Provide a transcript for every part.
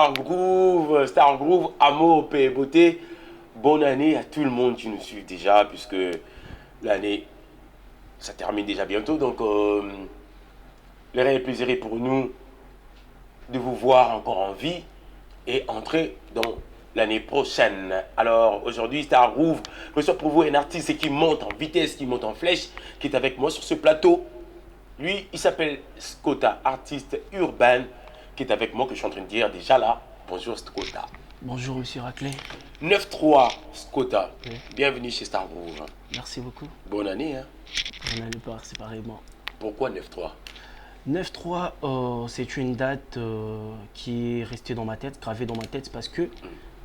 Star Groove, amour, paix et beauté. Bonne année à tout le monde qui nous suit déjà, puisque l'année, ça termine déjà bientôt. Donc, le réel plaisir est pour nous de vous voir encore en vie et entrer dans l'année prochaine. Alors, aujourd'hui, Star Groove reçoit pour vous un artiste qui monte en vitesse, qui monte en flèche, qui est avec moi sur ce plateau. Lui, il s'appelle Skota, artiste urbain, qui est avec moi, que je suis en train de dire déjà là. Bonjour Skota. Bonjour Monsieur Raclay. 9-3 Skota. Oui. Bienvenue chez Star Groove. Merci beaucoup. Bonne année. Hein. On allait part séparément. Pourquoi 9-3? 9-3, c'est une date qui est restée dans ma tête, gravée dans ma tête, parce que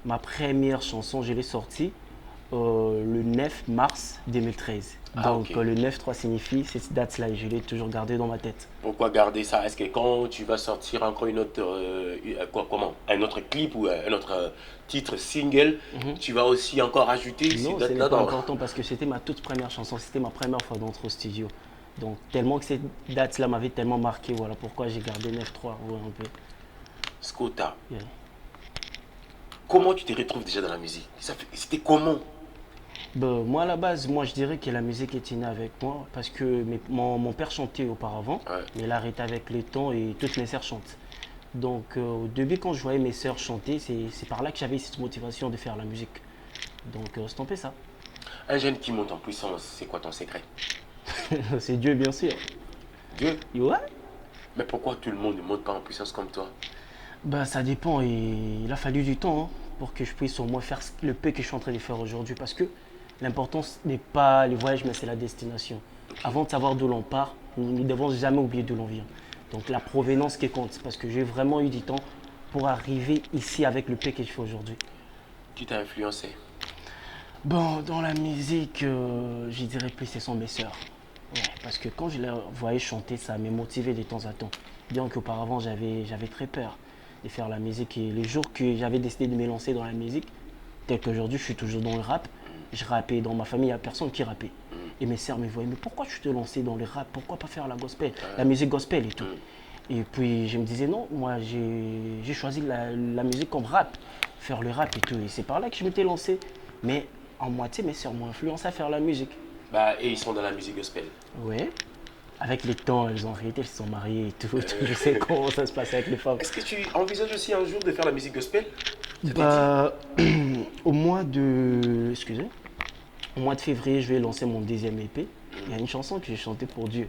ma première chanson, je l'ai sortie le 9 mars 2013. Donc ok. le 9-3 signifie cette date-là et je l'ai toujours gardée dans ma tête. Pourquoi garder ça? Est-ce que quand tu vas sortir encore une autre, un autre clip ou un autre titre single, tu vas aussi encore ajouter ces Non, ce n'est dates-là pas dans... important parce que c'était ma toute première chanson, c'était ma première fois d'entrer au studio. Donc tellement que cette date-là m'avait tellement marqué, voilà pourquoi j'ai gardé 9-3, ouais, un peu. Skota, Yeah. comment tu te retrouves déjà dans la musique? C'était comment? Ben, moi à la base, moi je dirais que la musique est née avec moi parce que mon père chantait auparavant, Ouais. mais il a arrêté avec le temps et toutes mes sœurs chantent. Donc au début quand je voyais mes sœurs chanter, c'est par là que j'avais cette motivation de faire la musique. Donc c'est un peu ça. Un jeune qui monte en puissance, c'est quoi ton secret? C'est Dieu bien sûr. Dieu. Et ouais. Mais pourquoi tout le monde ne monte pas en puissance comme toi? Ben, ça dépend et il a fallu du temps pour que je puisse au moins faire le peu que je suis en train de faire aujourd'hui parce que l'important n'est pas les voyages mais c'est la destination. Avant de savoir d'où l'on part, nous ne devons jamais oublier d'où l'on vient. Donc la provenance qui compte parce que j'ai vraiment eu du temps pour arriver ici avec le peu que je fais aujourd'hui. Qui t'a influencé? Bon, dans la musique, je dirais plus ce sont mes sœurs. Ouais, parce que quand je les voyais chanter, ça me motivait de temps à temps. Bien qu'auparavant, j'avais très peur de faire la musique. Et les jours que j'avais décidé de me lancer dans la musique, tel qu'aujourd'hui, je suis toujours dans le rap. Je rappais dans ma famille, il n'y a personne qui rappait. Et mes sœurs me voyaient, mais pourquoi tu te lançais dans le rap? Pourquoi pas faire la gospel, la musique gospel et tout? Et puis je me disais, non, moi j'ai choisi la musique comme rap, faire le rap et tout. Et c'est par là que je m'étais lancé. Mais en moitié, mes sœurs m'ont influencé à faire la musique. Bah, et ils sont dans la musique gospel. Ouais. Avec les temps, elles ont arrêté, elles se sont mariées et tout. Je sais comment ça se passe avec les femmes. Est-ce que tu envisages aussi un jour de faire la musique gospel? Ça t'est dit? Bah, au mois de. Excusez. Au mois de février, je vais lancer mon deuxième EP. Il y a une chanson que j'ai chantée pour Dieu.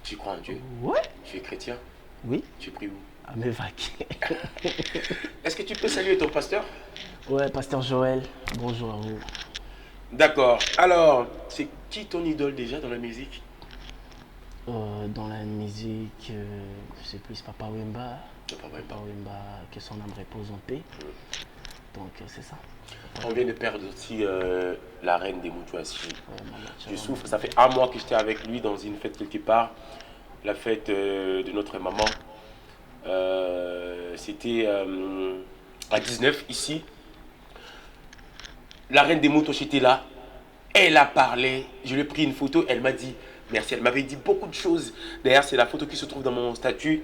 Tu crois en Dieu? Ouais. Tu es chrétien? Oui. Tu pries où? À mes vagues. Est-ce que tu peux saluer ton pasteur? Ouais, Pasteur Joël, bonjour à vous. D'accord. Alors, c'est qui ton idole déjà dans la musique? Dans la musique, je sais plus, Papa Wemba. Papa Wemba. Papa Wemba, que son âme repose en paix. Donc, c'est ça. On vient de perdre aussi la reine des Moutouassi. Ouais, Maman Je Tchalom. souffre. Ça fait un mois que j'étais avec lui dans une fête quelque part. La fête de notre maman. C'était à 19 ici. La reine des moutons était là. Elle a parlé. Je lui ai pris une photo. Elle m'a dit merci. Elle m'avait dit beaucoup de choses. D'ailleurs, c'est la photo qui se trouve dans mon statut.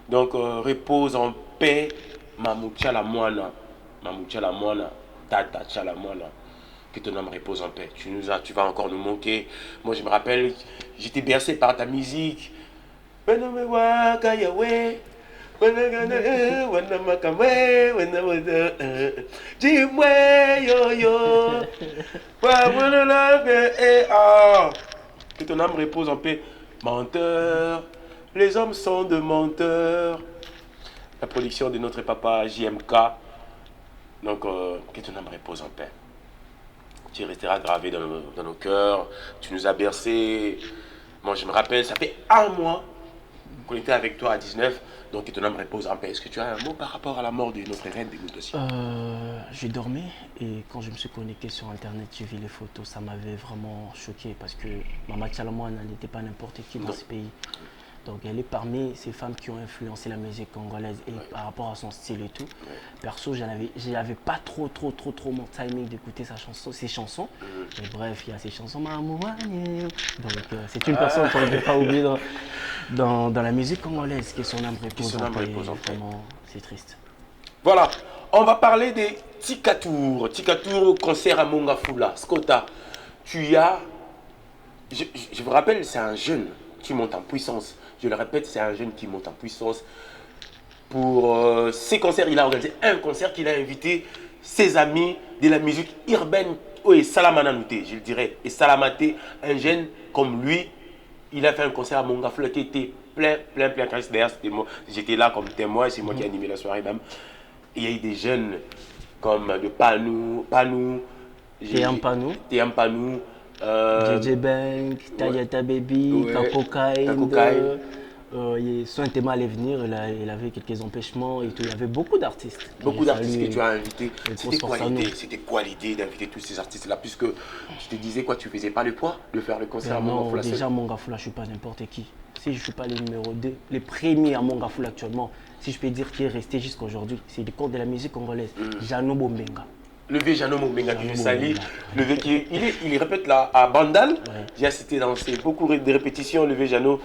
Donc, repose en paix. Mamoucha la moana. Mamoucha la moana. Tata la moana. Que ton âme repose en paix. Tu vas encore nous manquer. Moi, je me rappelle, j'étais bercé par ta musique. Dis-moi yo yo. Que ton âme repose en paix. Menteur, les hommes sont de menteurs. La production de notre papa JMK. Donc, que ton âme repose en paix. Tu resteras gravé dans nos cœurs. Tu nous as bercés. Moi, je me rappelle, ça fait un mois qu'on était avec toi à 19. Donc, que ton âme repose en paix. Est-ce que tu as un mot par rapport à la mort de notre reine des gouttes aussi? J'ai dormi et quand je me suis connecté sur internet, j'ai vu les photos, ça m'avait vraiment choqué parce que Maman Tchalom n'était pas n'importe qui dans Non. ce pays. Donc elle est parmi ces femmes qui ont influencé la musique congolaise et par rapport à son style et tout. Perso, j'avais pas trop mon timing d'écouter ses chansons. Mais bref, il y a ces chansons. Donc c'est une personne qu'on ne peut pas oublier dans la musique congolaise, que son âme repose son en âme paix. repose en paix. Vraiment, c'est triste. Voilà, on va parler des Tikatour. Tikatour, concert à Mongafula. Skota, tu as. Je vous rappelle, c'est un jeune qui monte en puissance. Je le répète, c'est un jeune qui monte en puissance. Pour ses concerts, il a organisé un concert qu'il a invité ses amis de la musique urbaine. Oui, Salamana Nouté, je le dirais. Et Salamaté, un jeune comme lui, il a fait un concert à Mongafula qui était plein. D'ailleurs, j'étais là comme témoin, c'est moi qui ai animé la soirée même. Il y a eu des jeunes comme de Panou, Théam Panou, JJ Bank, Tayata Baby, ouais, Kakokain, Kakokain. Soin Tema allait venir, il avait quelques empêchements et tout. Il y avait beaucoup d'artistes. Beaucoup J'ai d'artistes salué que tu as invités. les C'était grosses quoi forces à nous. l'idée? C'était quoi l'idée d'inviter tous ces artistes-là? Puisque je te disais quoi, tu faisais pas le poids de faire le concert à Non, Mongafula seul. déjà Mongafula, je suis pas n'importe qui. Si je ne suis pas le numéro 2, les premiers à Mongafula actuellement, si je peux dire qui est resté jusqu'à aujourd'hui, c'est le corps de la musique congolaise, Jano Bombenga. Le vieux Jano Mobenga que je Jano salue, Mobenga. le vieux il répète là à Bandal, Ouais. j'ai assisté dans beaucoup de répétitions, le vieux Jano,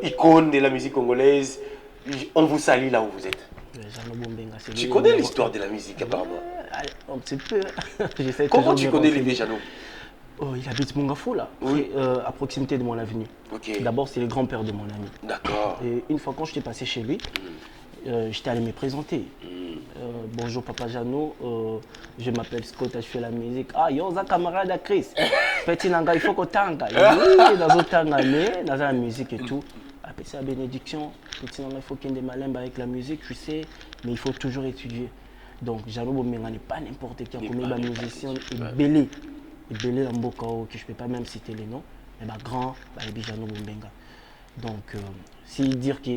icône de la musique congolaise. On vous salue là où vous êtes. Jano Bombenga, c'est Tu lui, connais le l'histoire numéro de la musique apparemment. un petit peu. J'essaie Comment toujours de tu me connais le renseigner. vieux Jano? Oh, il habite Mongafula, Oui. à proximité de mon avenue. Ok. D'abord, c'est le grand-père de mon ami. D'accord. Et une fois quand j'étais passé chez lui, j'étais allé me présenter. Bonjour Papa Jano, je m'appelle Scott, je fais la musique. Ah, yo, ça camarade à Chris. Petit nanga, il faut qu'on tanga. Oui, dans tanga, mais dans la musique et tout. Après ça, bénédiction. Petit nanga, il faut qu'il y ait des malins avec la musique, tu sais, mais il faut toujours étudier. Donc, Jano Bomenga n'est pas n'importe qui, N'est comme pas il musicien et belé. Et belé en Bokao, que je ne peux pas même citer les noms, mais ma grand, il Jano Bomenga. Donc, s'il dire que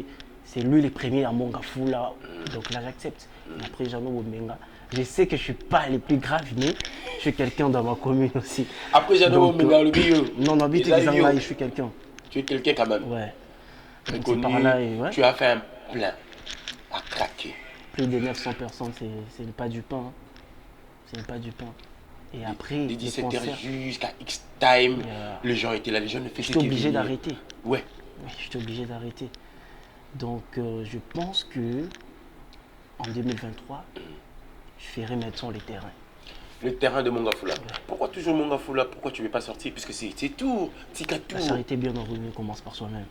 c'est lui le premier à Mongafula, donc là j'accepte. Et après Jano Bomenga, je sais que je ne suis pas le plus grave, mais je suis quelqu'un dans ma commune aussi. Après Jano Donc, Mobenga, le vieux. Non, non, Et là, Bizanga, je suis quelqu'un. tu es quelqu'un quand même. Ouais. Très Donc, c'est connu. par là, et ouais. Tu as fait un plein à craquer. Plus de 900 personnes, c'est pas du pain. Hein. C'est pas du pain. Et après, De les 17h concerts, jusqu'à X time, Yeah. les gens étaient là, les gens ne faisaient j'étais obligé d'arrêter. Ouais. Oui, j'étais obligé d'arrêter. Donc, je pense que en 2023, je ferai maintenant les terrains. Le terrain de Mongafula. Pourquoi toujours Mongafula? Pourquoi tu ne veux pas sortir? Puisque c'est tout, Tika La tout. charité bien ordonnée commence par soi-même.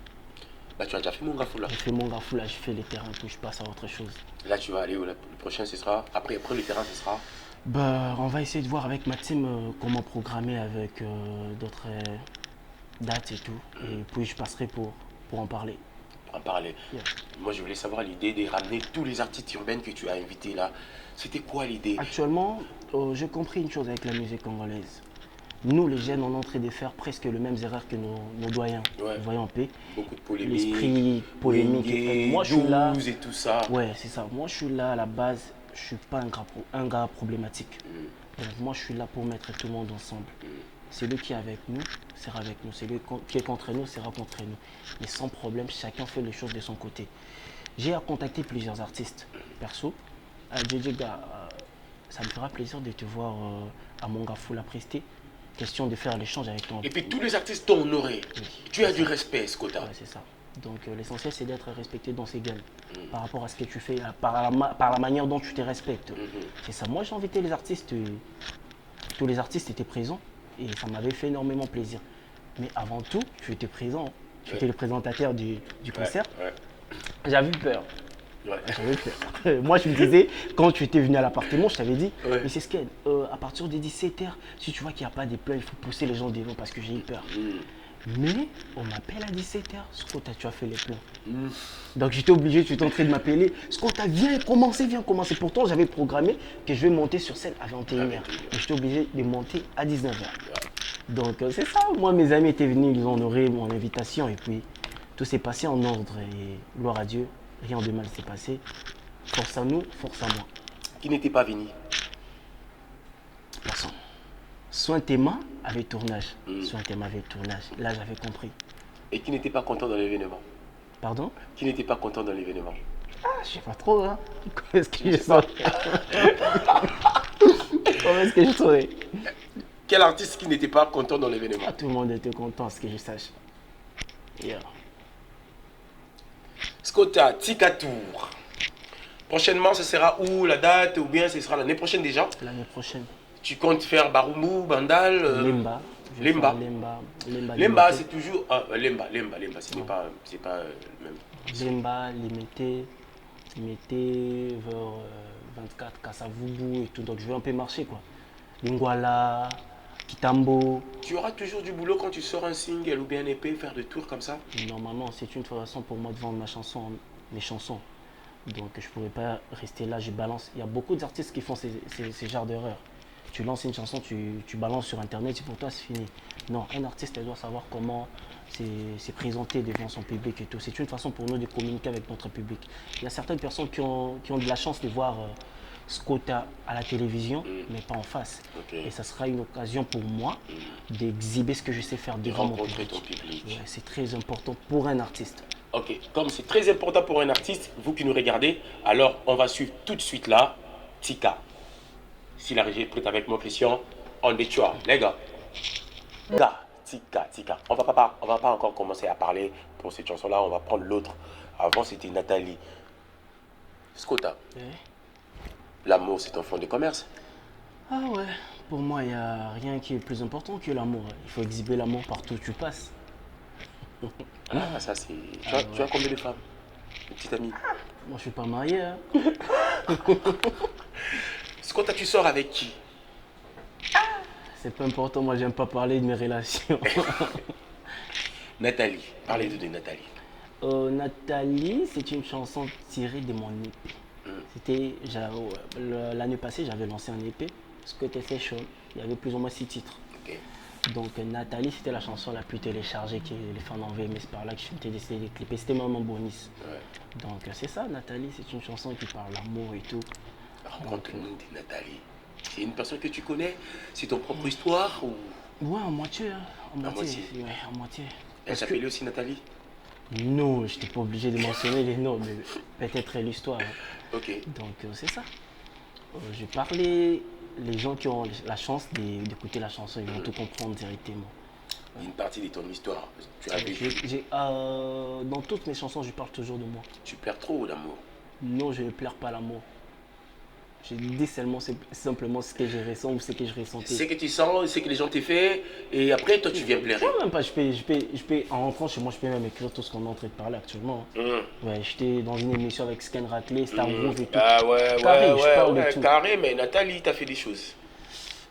Bah, tu as déjà fait Mongafula. J'ai fait mon gafou là, je fais les terrains, tout, je passe à autre chose. Là, tu vas aller où? Le prochain, ce sera. Après le terrain, ce sera. Bah, on va essayer de voir avec ma team comment programmer avec d'autres dates et tout. Et puis je passerai pour en parler. En parler. Yeah. Moi, je voulais savoir l'idée de ramener tous les artistes urbains que tu as invités là. C'était quoi l'idée? Actuellement, j'ai compris une chose avec la musique congolaise. Nous, les jeunes, on est en train de faire presque les mêmes erreurs que nos doyens. Ouais. Vous voyez en paix. Beaucoup de polémiques. L'esprit polémique. Wenge, Moi, je suis là. 12 et tout ça. Ouais, c'est ça. Moi, je suis là à la base. Je suis pas un gars problématique. Donc, moi, je suis là pour mettre tout le monde ensemble. Celui qui est avec nous sera avec nous. Celui qui est contre nous sera contre nous. Mais sans problème, chacun fait les choses de son côté. J'ai contacté plusieurs artistes perso. JJ, ça me fera plaisir de te voir à Mongafula Presté. Question de faire l'échange avec toi. Et puis tous les artistes t'ont honoré. Oui. Tu as du respect, Skota. Ouais, c'est ça. Donc l'essentiel, c'est d'être respecté dans ses gueules. Par rapport à ce que tu fais, par la manière dont tu te respectes. C'est ça. Moi, j'ai invité les artistes. Tous les artistes étaient présents. Et ça m'avait fait énormément plaisir. Mais avant tout, tu étais présent. Tu étais le présentateur du concert. Ouais. J'avais eu peur. Ouais. J'avais peur. Moi, je me disais, quand tu étais venu à l'appartement, je t'avais dit, Ouais. mais c'est ce qu'elle, à partir de 17h, si tu vois qu'il n'y a pas de plats, il faut pousser les gens devant parce que j'ai eu peur. Mais on m'appelle à 17h, Scott, tu as fait les plans. Donc j'étais obligé, tu étais en train de m'appeler, Scott, viens commencer. Pourtant, j'avais programmé que je vais monter sur scène à 21h. Mais j'étais obligé de monter à 19h. Donc c'est ça, moi, mes amis étaient venus, ils ont honoré mon invitation et puis tout s'est passé en ordre et gloire à Dieu. Rien de mal s'est passé. Force à nous, force à moi. Qui n'était pas venu? Personne. Soin Théma avait tournage. Soin Théma avait tournage. Là, j'avais compris. Et qui n'était pas content dans l'événement? Pardon? Qui n'était pas content dans l'événement? Ah, je sais pas trop, hein. Comment est-ce que je saurais? Comment est-ce que je saurais? Quel artiste qui n'était pas content dans l'événement? Ah, tout le monde était content, à ce que je sache. Yeah. Skota, Tikatour. Prochainement, ce sera où la date ou bien ce sera l'année prochaine déjà? L'année prochaine. Tu comptes faire Barumbu, Bandal Lemba. Je vais Lemba. faire Lemba. Lemba, Limité. c'est toujours. Lemba, ce n'est pas, c'est pas le même. Lemba, limité vers 24, Kasavubu et tout. Donc je vais un peu marcher quoi. Lingwala, Kitambo. Tu auras toujours du boulot quand tu sors un single ou bien un EP, faire des tours comme ça? Normalement, c'est une façon pour moi de vendre mes chansons. Donc je ne pourrais pas rester là, je balance. Il y a beaucoup d'artistes qui font ces genres d'erreurs. Tu lances une chanson, tu balances sur internet, pour toi c'est fini. Non, un artiste il doit savoir comment se présenter devant son public et tout. C'est une façon pour nous de communiquer avec notre public. Il y a certaines personnes qui ont de la chance de voir Skota à la télévision, mais pas en face. Okay. Et ça sera une occasion pour moi d'exhiber ce que je sais faire devant mon public. Rencontrer ton public. Ouais, c'est très important pour un artiste. Ok, comme c'est très important pour un artiste, vous qui nous regardez, alors on va suivre tout de suite là, Tika. Si la régie est prête avec moi, Christian, on détourne, les gars. Tika. On va pas encore commencer à parler pour cette chanson-là, on va prendre l'autre. Avant, c'était Nathalie. Skota, l'amour, c'est un fonds de commerce. Ah ouais, pour moi, il n'y a rien qui est plus important que l'amour. Il faut exhiber l'amour partout où tu passes. Ah, ça c'est... Tu as combien de femmes, petite amie? Moi, je suis pas marié. Hein. Skota, tu sors avec qui? C'est pas important, moi, j'aime pas parler de mes relations. Nathalie, parlez de Nathalie. Nathalie, c'est une chanson tirée de mon EP. C'était l'année passée, j'avais lancé un EP, Scott Session. Il y avait plus ou moins 6 titres. Okay. Donc Nathalie, c'était la chanson la plus téléchargée que les fans en aimé. C'est par là que je m'étais décidé de clipper. C'était même un bonus. Ouais. Donc c'est ça, Nathalie, c'est une chanson qui parle d'amour et tout. Raconte-nous de Nathalie. C'est une personne que tu connais? C'est ton propre histoire ou... Ouais, en moitié. Hein. En moitié. Ouais, en moitié. Elle s'appelait aussi Nathalie? Non, je n'étais pas obligé de mentionner les noms, mais peut-être l'histoire. Hein. Ok. Donc c'est ça. Je parlais, les gens qui ont la chance d'écouter la chanson, ils vont tout comprendre directement. Une partie de ton histoire, tu as vécu. Dans toutes mes chansons, je parle toujours de moi. Tu perds trop d'amour? Non, je ne pleure pas l'amour. Je dis simplement ce que je ressens ou ce que je ressentais. Ce que tu sens, ce que les gens t'ont fait, et après toi tu viens pleurer. Non, même pas, je peux, en rentrant chez moi, je peux même écrire tout ce qu'on est en train de parler actuellement. Ouais, j'étais dans une émission avec Scan Raclé, Star Groove et tout. Ah ouais, carré, je parle de tout. Carré, mais Nathalie t'a fait des choses.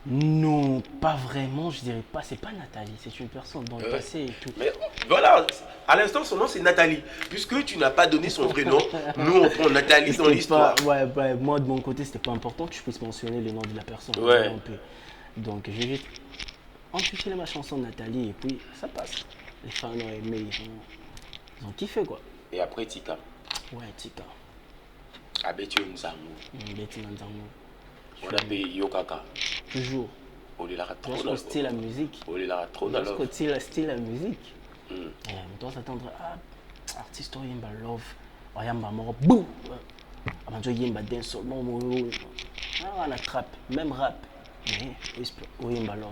Non, pas vraiment, je dirais pas, c'est pas Nathalie, c'est une personne dans le passé et tout. Mais voilà, à l'instant son nom c'est Nathalie. Puisque tu n'as pas donné son vrai nom, nous on prend Nathalie dans l'histoire. Ouais, moi de mon côté c'était pas important que je puisse mentionner le nom de la personne. Ouais. Donc j'ai juste intitulé ma chanson Nathalie et puis ça passe. Les fans ont aimé, ils ont kiffé quoi. Et après Tika? Ouais, Tika. Abeti Nzamou. Betty Nzamou. On a payé Yokaka. Toujours. On est là trop dans le style la musique. On est là trop dans le style la musique. On doit s'attendre à artiste yemba love. Oyamba moro bouh. Avant yemba dance seulement on a trap, même rap. Mais oyemba love.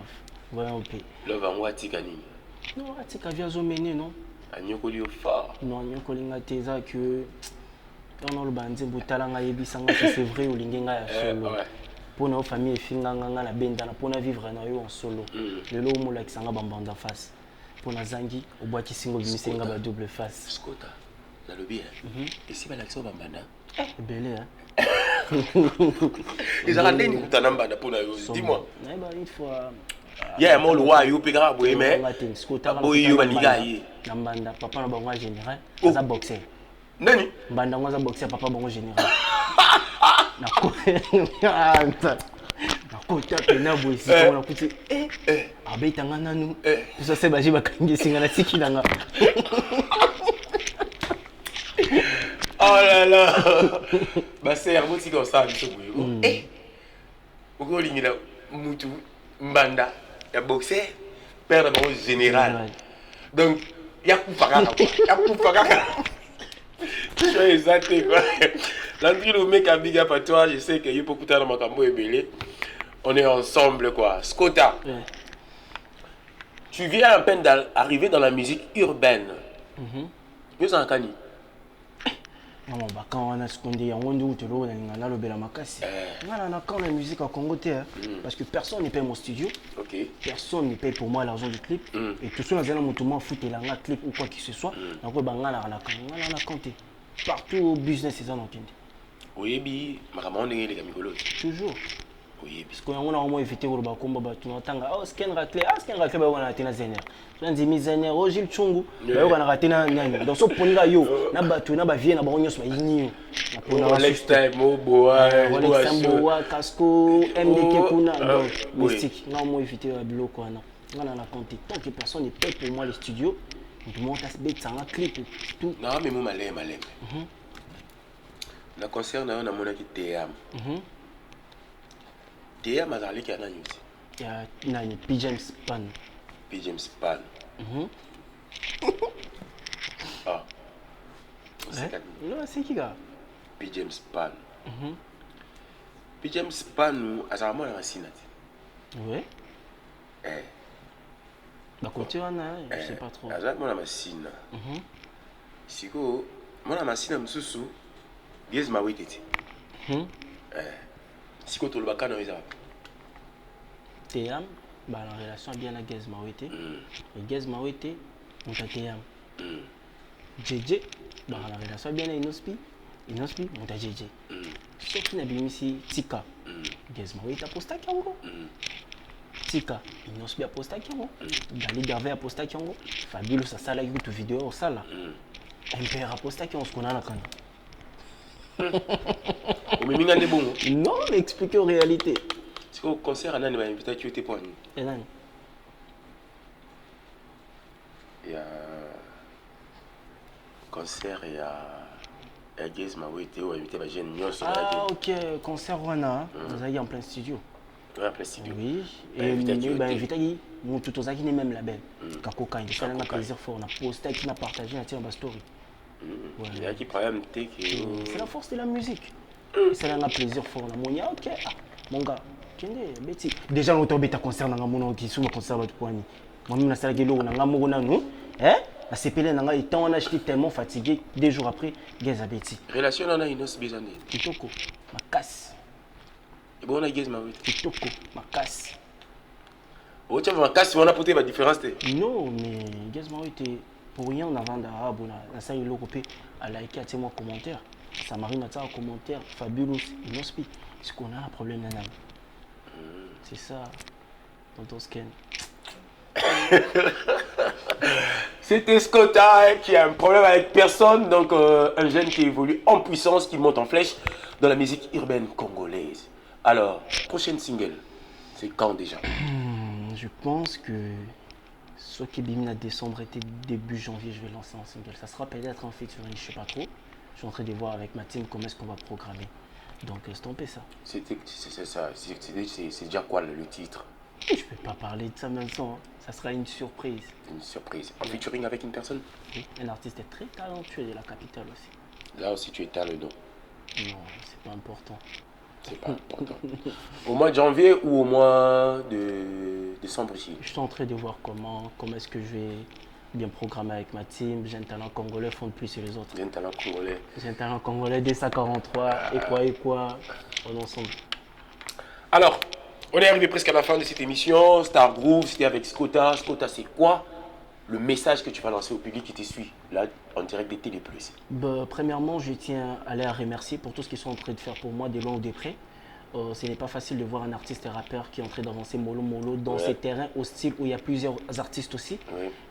Voyons peu. Love en moi Tika nini? Non, Tika vient zomené non. Anyokoli fort. Non, anyokoli ngateza que on a le bandé butalanga yebisanga c'est vrai ou lingenga ya solo. Pour nos familles finganga la benda pour na vivre na yo en solo. Le lo mo like sanga bambanda face. Pour na zangi au bois qui singo bimisenga ba double face. Skota. Na lobi hein. Et si ba l'action bambanda? Belé hein. Ils ont rendu une tanamba pour na yo. Dis-moi. Bah une fois il y a un mot loi yo pega boye mais boye yo baliga yi. Nambanda papa na bango général, ça boxer. Nani? Mbanda ngwaza boxer papa bango général. Na kota pena boy si on a kuti abetanga nanu ça c'est baji bakangi singa na tikilanga. Oh là là. Bah c'est un petit comme ça biso boye. Oko lingila mutu mbanda ya boxer père de général. Donc ya kupaka ya kupaka. Je suis exalté quoi. Landry le mec a big up à toi, je sais que y a beaucoup de makambo et belé. On est ensemble quoi. Skota. Tu viens à peine d'arriver dans la musique urbaine. Nous en cani. Non, bah quand on a ce qu'on dit, on dit où tu l'as, on a le bel amakasi. On a quand la musique en Congo, parce que personne ne paye mon studio. Ok. Personne ne paye pour moi l'argent du clip. Et tout ça, on a mon foot et la clip ou quoi que ce soit. Donc, on a compté. Partout au business, c'est ça, on Oui, bi, maman, les gars, toujours. Oui, Parce qu'on a au moins évité le bakomba, tu entends, oh, scan raclé, on a raté na zener. On a dit, mis zener, oh, Gilles Tchungu, on a raté na nani. Donc, ce point là, yo, na batu, na bavie, na baronyo, soit igni. Rolex time, boa, Rolex time, boa, casco, MDT, kuna. Donc, mystique. On a au moins évité le bloc, quoi. On a compté. Tant que personne ne paye pour moi les studios, tout le monde a ce bête, ça a clip, tout. Non, mais moi, malais. Le concert, on a mon qui TM. TM, a qui a il y a une PJM Span. PJM Span. Ah. Non, c'est qui, gars? PJM Span. PJM Span, nous, à ça, moi, on a oui. Bah, côté, je sais pas trop. À ça, moi, on a si go, moi, on a sous Gaz ma wété. Si go, tout le bacan, on est là. Théam, bah, la relation bien à Gaz Mawete. Et Gaz Mawete, on a Théam. JJ, bah, la relation bien à Inospi. Inospi, on a JJ. Sauf qu'il y a bien ici Tika. Gaz Mawete a posté à Kyango. Tika, Inospi a posté à Kyango. Dali Garvey a posté à Kyango. Fabulous a sala YouTube vidéo au sala. MPR a posté à Kyango, ce qu'on a là quand même. Non, mais expliquer en réalité. C'est qu'au concert, on a invité à tuer pour nous. Il y a concert, il y a Gaz Mawete ou invité à Jeune Nios. Ah, ok, concert, on a. Vous avez en plein studio. Oui, en plein studio. Oui, et invité à tout aux acquis, même label. Kakoka, il fait un plaisir fort. On a posté, qui n'a partagé, on a ma story. Il y a qui problème, c'est la force de la musique. C'est un plaisir fort. On a ok, mon gars. Déjà, on a concert dans mon qui sous le concert de Poigny. Moi-même, la salle de l'eau, on a un la CPL, on a acheté tellement fatigué. 2 jours après, Gaz a bêti. Relation, on a une autre besoin. Kitoko, ma casse. Et bon, on a Gaz ma Kitoko, ma casse. Oh, tu as ma casse, on a porté la différence. Non, mais Gaz ma pour rien, on a vendu la salle de l'eau, à liker, à moi commentaire. Ça m'arrive à un commentaire. Fabulous, Inospi. Est-ce qu'on a un problème, Nanam? C'est ça, tonton Sken. C'était Scotta qui a un problème avec personne, donc un jeune qui évolue en puissance, qui monte en flèche dans la musique urbaine congolaise. Alors, prochaine single, c'est quand déjà? Je pense que ce qui est à décembre était début janvier, je vais lancer un single. Ça sera peut-être un featuring, je sais pas trop. Je suis en train de voir avec ma team comment est-ce qu'on va programmer. Donc, stompez ça. C'est déjà quoi le titre? Je peux pas parler de ça maintenant. Ça sera une surprise. Une surprise. En featuring avec une personne? Oui, un artiste très talentueux de la capitale aussi. Là aussi, tu étales le nom? Non, c'est pas important. C'est pas important. Au mois de janvier ou au mois de décembre ici? Je suis en train de voir comment est-ce que je vais bien programmer avec ma team. J'ai un talent congolais, font de plus sur les autres. J'ai un talent congolais. J'ai un talent congolais, D143, et quoi, on est ensemble. Alors, on est arrivé presque à la fin de cette émission. Star Groove, c'était avec Scotta. Scotta, c'est quoi le message que tu vas lancer au public qui te suit, là, en direct des Télé Plus? Premièrement, je tiens à les remercier pour tout ce qu'ils sont en train de faire pour moi, de loin ou de près. Ce n'est pas facile de voir un artiste et rappeur qui est en train d'avancer mollo dans ces terrains hostiles où il y a plusieurs artistes aussi.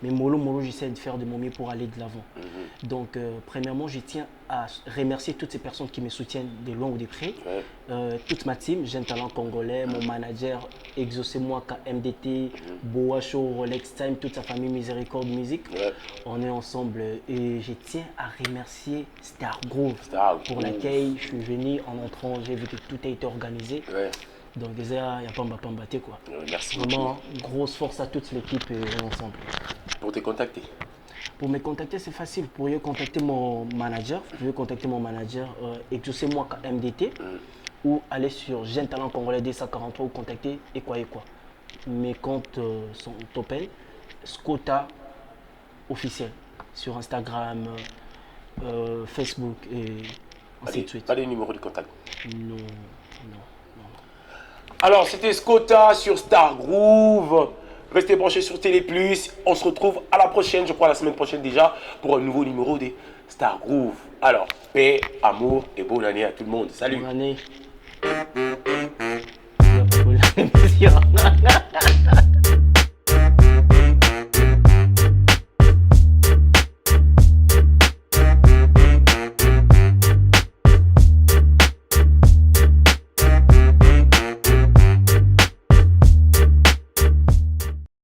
Mais mollo, j'essaie de faire de mon mieux pour aller de l'avant. Donc, premièrement, je tiens à remercier toutes ces personnes qui me soutiennent de loin ou de près. Toute ma team, Jeune Talent Congolais, mon manager, Exaucez-moi, MDT, Boa Show, Rolex Time, toute sa famille Miséricorde Music. On est ensemble et je tiens à remercier Star Groove pour l'accueil. Je suis venu en entrant, j'ai vu que tout a été organisé. Donc déjà, il n'y a pas m'embatter quoi. Merci. Vraiment, grosse force à toute l'équipe ensemble. Pour te contacter? Pour me contacter, c'est facile. Vous pourriez contacter mon manager. Vous pouvez contacter mon manager, Exaucez-moi MDT, ou aller sur Jeune Talent Congolais D143 ou contacter et quoi. Mes comptes sont Topel, Scotta officiel sur Instagram, Facebook et ainsi de suite. Pas les numéros de contact. Non, non. Alors, c'était Scota sur Star Groove. Restez branchés sur Télé Plus. On se retrouve à la prochaine, je crois la semaine prochaine déjà, pour un nouveau numéro des Star Groove. Alors, paix, amour et bonne année à tout le monde. Salut. Bonne année. Bonne année, monsieur.